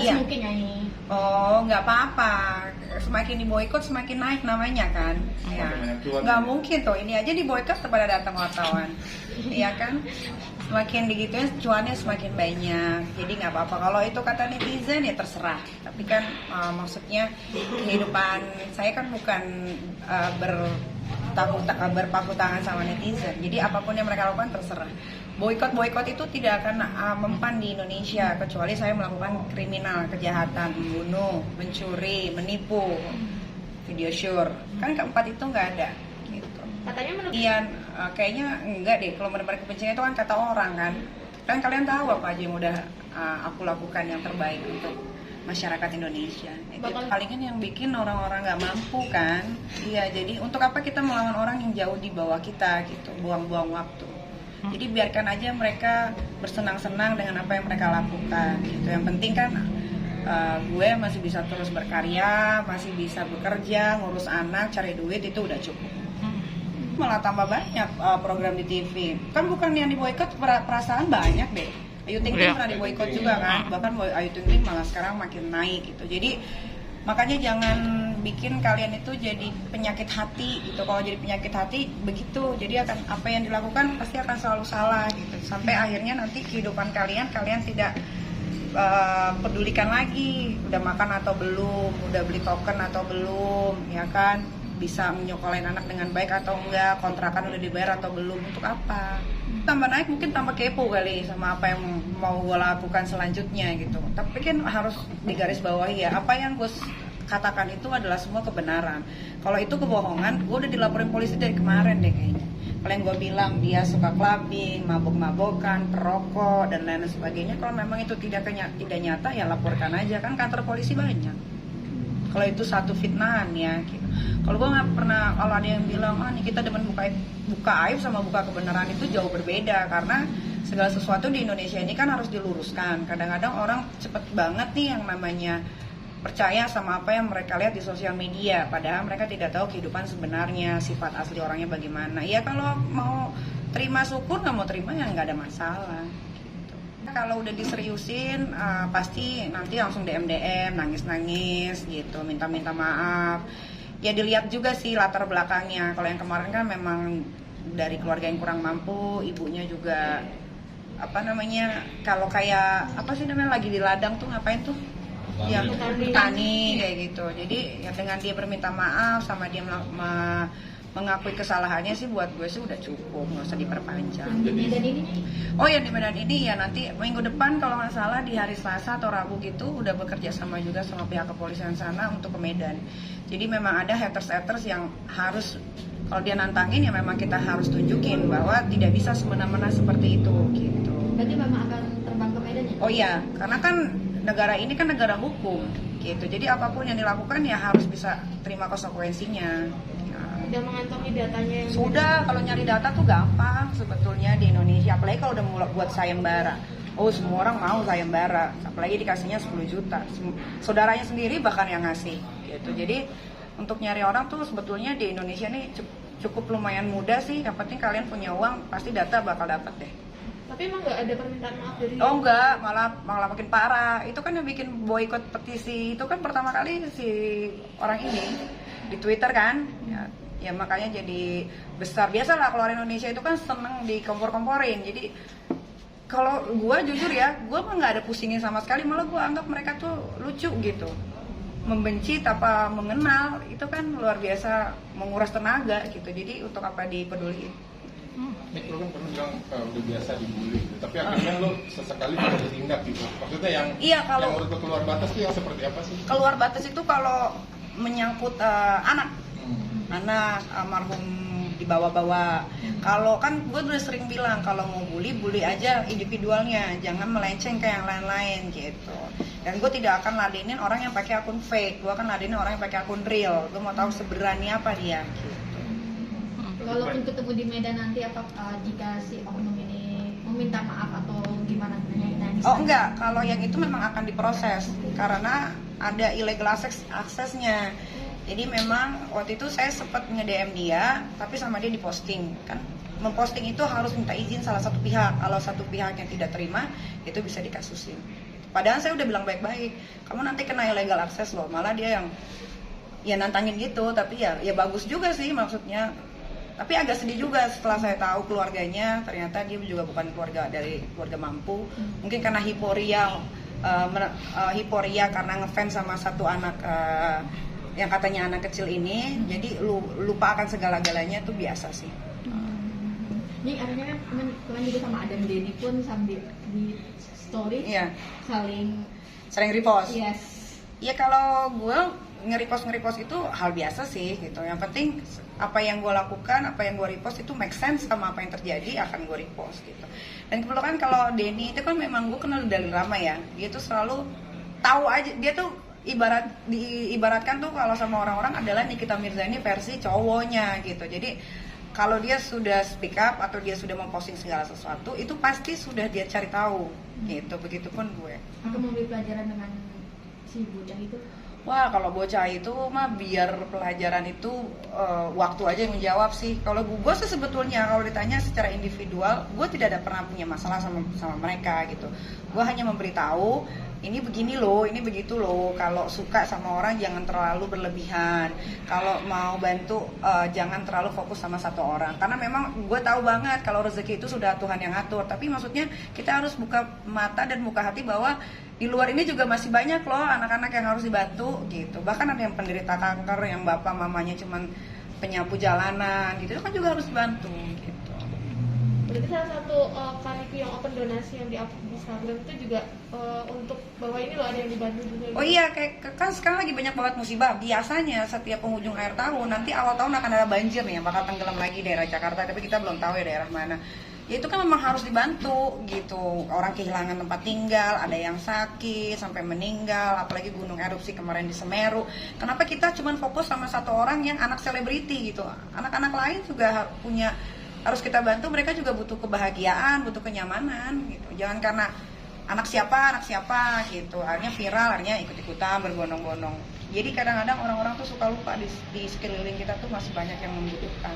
iya. mungkin ya ini. Oh, nggak apa-apa. Semakin diboikot semakin naik namanya kan. Ya. Nggak mungkin tuh. Ini aja diboikot kepada datang wartawan. Iya kan? Semakin digituin cuannya semakin banyak. Jadi nggak apa-apa. Kalau itu kata netizen ya terserah. Tapi kan maksudnya kehidupan saya kan bukan berpaku tangan sama netizen. Jadi apapun yang mereka lakukan terserah. Boikot itu tidak akan mempan di Indonesia kecuali saya melakukan kriminal, kejahatan, membunuh, mencuri, menipu, video sure. Kan keempat itu nggak ada. Gitu. Katanya menurut Iya, kayaknya enggak deh. Kalau menebar kebencian itu kan kata orang kan. Kan kalian tahu apa aja yang udah aku lakukan yang terbaik untuk masyarakat Indonesia. Itu palingan yang bikin orang-orang nggak mampu kan. Iya, jadi untuk apa kita melawan orang yang jauh di bawah kita gitu, buang-buang waktu. Jadi biarkan aja mereka bersenang-senang dengan apa yang mereka lakukan gitu. Yang penting kan gue masih bisa terus berkarya, masih bisa bekerja, ngurus anak, cari duit, itu udah cukup. Malah tambah banyak program di TV. Kan bukan yang diboikot, perasaan banyak deh. Ayu Ting Ting pernah diboikot juga kan. Bahkan Ayu Ting Ting malah sekarang makin naik gitu. Jadi makanya jangan bikin kalian itu jadi penyakit hati gitu. Kalau jadi penyakit hati begitu, jadi akan apa yang dilakukan pasti akan selalu salah gitu. Sampai akhirnya nanti kehidupan kalian tidak pedulikan lagi udah makan atau belum, udah beli token atau belum, ya kan, bisa menyokolain anak dengan baik atau enggak, kontrakan udah dibayar atau belum, untuk apa. Tambah naik mungkin tambah kepo kali sama apa yang mau gue lakukan selanjutnya gitu. Tapi kan harus digaris bawahi ya, apa yang gue katakan itu adalah semua kebenaran. Kalau itu kebohongan, gue udah dilaporin polisi dari kemarin deh kayaknya. Kalau yang gue bilang dia suka clubbing, mabok-mabokan, perokok dan lain sebagainya, kalau memang itu tidak nyata ya laporkan aja, kan kantor polisi banyak. Kalau itu satu fitnahan ya gitu. Kalau gue nggak pernah, kalau ada yang bilang nih kita demen buka aib sama buka kebenaran, itu jauh berbeda. Karena segala sesuatu di Indonesia ini kan harus diluruskan. Kadang-kadang orang cepet banget nih yang namanya percaya sama apa yang mereka lihat di sosial media, padahal mereka tidak tahu kehidupan sebenarnya, sifat asli orangnya bagaimana. Ya kalau mau terima syukur, nggak mau terima ya nggak ada masalah gitu. Kalau udah diseriusin pasti nanti langsung DM nangis gitu, minta maaf. Ya dilihat juga sih latar belakangnya. Kalau yang kemarin kan memang dari keluarga yang kurang mampu, ibunya juga apa namanya, kalau kayak apa sih namanya, lagi di ladang tuh ngapain tuh ya, petani kayak gitu. Jadi ya dengan dia berminta maaf sama dia mengakui kesalahannya sih, buat gue sih udah cukup, nggak usah diperpanjang. di Medan ini? Oh ya, di Medan ini ya nanti minggu depan kalau nggak salah di hari Selasa atau Rabu gitu udah bekerja sama juga sama pihak kepolisian sana untuk ke Medan. Jadi memang ada haters yang harus, kalau dia nantangin ya memang kita harus tunjukin bahwa tidak bisa semena-mena seperti itu gitu. Berarti memang akan terbang ke Medan ya? Oh iya, karena kan negara ini kan negara hukum gitu. Jadi apapun yang dilakukan ya harus bisa terima konsekuensinya. Udah mengantongi datanya yang Sudah, kalau nyari data tuh gampang sebetulnya di Indonesia. Apalagi kalau udah mulai buat sayembara. Oh, semua orang mau sayembara. Apalagi dikasihnya 10 juta. Saudaranya sendiri bahkan yang ngasih gitu. Jadi untuk nyari orang tuh sebetulnya di Indonesia nih cukup lumayan mudah sih. Yang penting kalian punya uang, pasti data bakal dapet deh. Tapi emang nggak ada permintaan maaf dari... Oh enggak, malah makin parah. Itu kan yang bikin boikot petisi itu kan pertama kali si orang ini di Twitter kan. Ya makanya jadi besar. Biasalah kalau orang Indonesia itu kan seneng dikompor-komporin. Jadi kalau gue jujur ya, gue mah nggak ada pusingin sama sekali. Malah gue anggap mereka tuh lucu gitu. Membenci tanpa mengenal itu kan luar biasa menguras tenaga gitu. Jadi untuk apa dipeduliin? Nih, lo kan pernah bilang udah biasa dibully gitu. Tapi akhirnya lo sesekali juga ditindak gitu. Maksudnya yang yang menurut lo keluar batas itu yang seperti apa sih? Keluar batas itu kalau menyangkut anak almarhum dibawa-bawa. Kalau kan gue udah sering bilang kalau mau bully aja individualnya, jangan melenceng ke yang lain-lain gitu. Dan gue tidak akan ladenin orang yang pakai akun fake, gue akan ladenin orang yang pakai akun real. Gue mau tahu seberani apa dia gitu. Walaupun ketemu di Medan nanti apa jika si oknum ini meminta maaf atau gimana? Oh enggak, kalau yang itu memang akan diproses karena ada illegal aksesnya. Jadi memang waktu itu saya sempat nge-DM dia, tapi sama dia diposting kan. Memposting itu harus minta izin salah satu pihak. Kalau satu pihak yang tidak terima, itu bisa dikasusin. Padahal saya udah bilang baik-baik, kamu nanti kena illegal access loh. Malah dia yang ya nantangin gitu. Tapi ya bagus juga sih maksudnya. Tapi agak sedih juga setelah saya tahu keluarganya, ternyata dia juga bukan keluarga mampu. Mungkin karena hiporia karena ngefans sama satu anak yang katanya anak kecil ini, jadi lupa akan segala-galanya, itu biasa sih. Ini artinya kan kalian juga sama Adam Denny pun sambil di story sering repost. Yes. Ya kalau gue nge-repost itu hal biasa sih gitu. Yang penting apa yang gue lakukan, apa yang gue repost itu make sense sama apa yang terjadi, akan gue repost gitu. Dan kebetulan kalau Denny itu kan memang gue kenal dari lama ya. Dia tuh selalu tahu aja, dia tuh diibaratkan tuh kalau sama orang-orang adalah Nikita Mirzani versi cowoknya gitu. Jadi kalau dia sudah speak up atau dia sudah memposting segala sesuatu, itu pasti sudah dia cari tahu gitu. Begitupun gue. Aku mau beri pelajaran dengan si bocah itu. Wah, kalau bocah itu mah biar pelajaran itu waktu aja yang menjawab sih. Kalau gue sih sebetulnya kalau ditanya secara individual, gue tidak ada pernah punya masalah sama mereka gitu. Gue hanya memberitahu ini begini loh, ini begitu loh. Kalau suka sama orang jangan terlalu berlebihan. Kalau mau bantu jangan terlalu fokus sama satu orang. Karena memang gue tahu banget kalau rezeki itu sudah Tuhan yang atur. Tapi maksudnya kita harus buka mata dan buka hati bahwa di luar ini juga masih banyak loh anak-anak yang harus dibantu gitu. Bahkan ada yang penderita kanker, yang bapak mamanya cuman penyapu jalanan gitu, itu kan juga harus dibantu gitu. Berarti salah satu karyaku yang open donasi yang di-upload di Instagram itu juga untuk bahwa ini loh ada yang dibantu juga. Oh iya, kayak kan sekarang lagi banyak banget musibah. Biasanya setiap penghujung akhir tahun, nanti awal tahun akan ada banjir nih yang bakal tenggelam lagi daerah Jakarta, tapi kita belum tahu ya daerah mana. Ya itu kan memang harus dibantu gitu. Orang kehilangan tempat tinggal, ada yang sakit sampai meninggal, apalagi gunung erupsi kemarin di Semeru. Kenapa kita cuma fokus sama satu orang yang anak selebriti gitu? Anak-anak lain juga harus kita bantu, mereka juga butuh kebahagiaan, butuh kenyamanan gitu. Jangan karena anak siapa gitu, akhirnya viral, akhirnya ikut-ikutan berbondong-bondong. Jadi kadang-kadang orang-orang tuh suka lupa di sekeliling kita tuh masih banyak yang membutuhkan.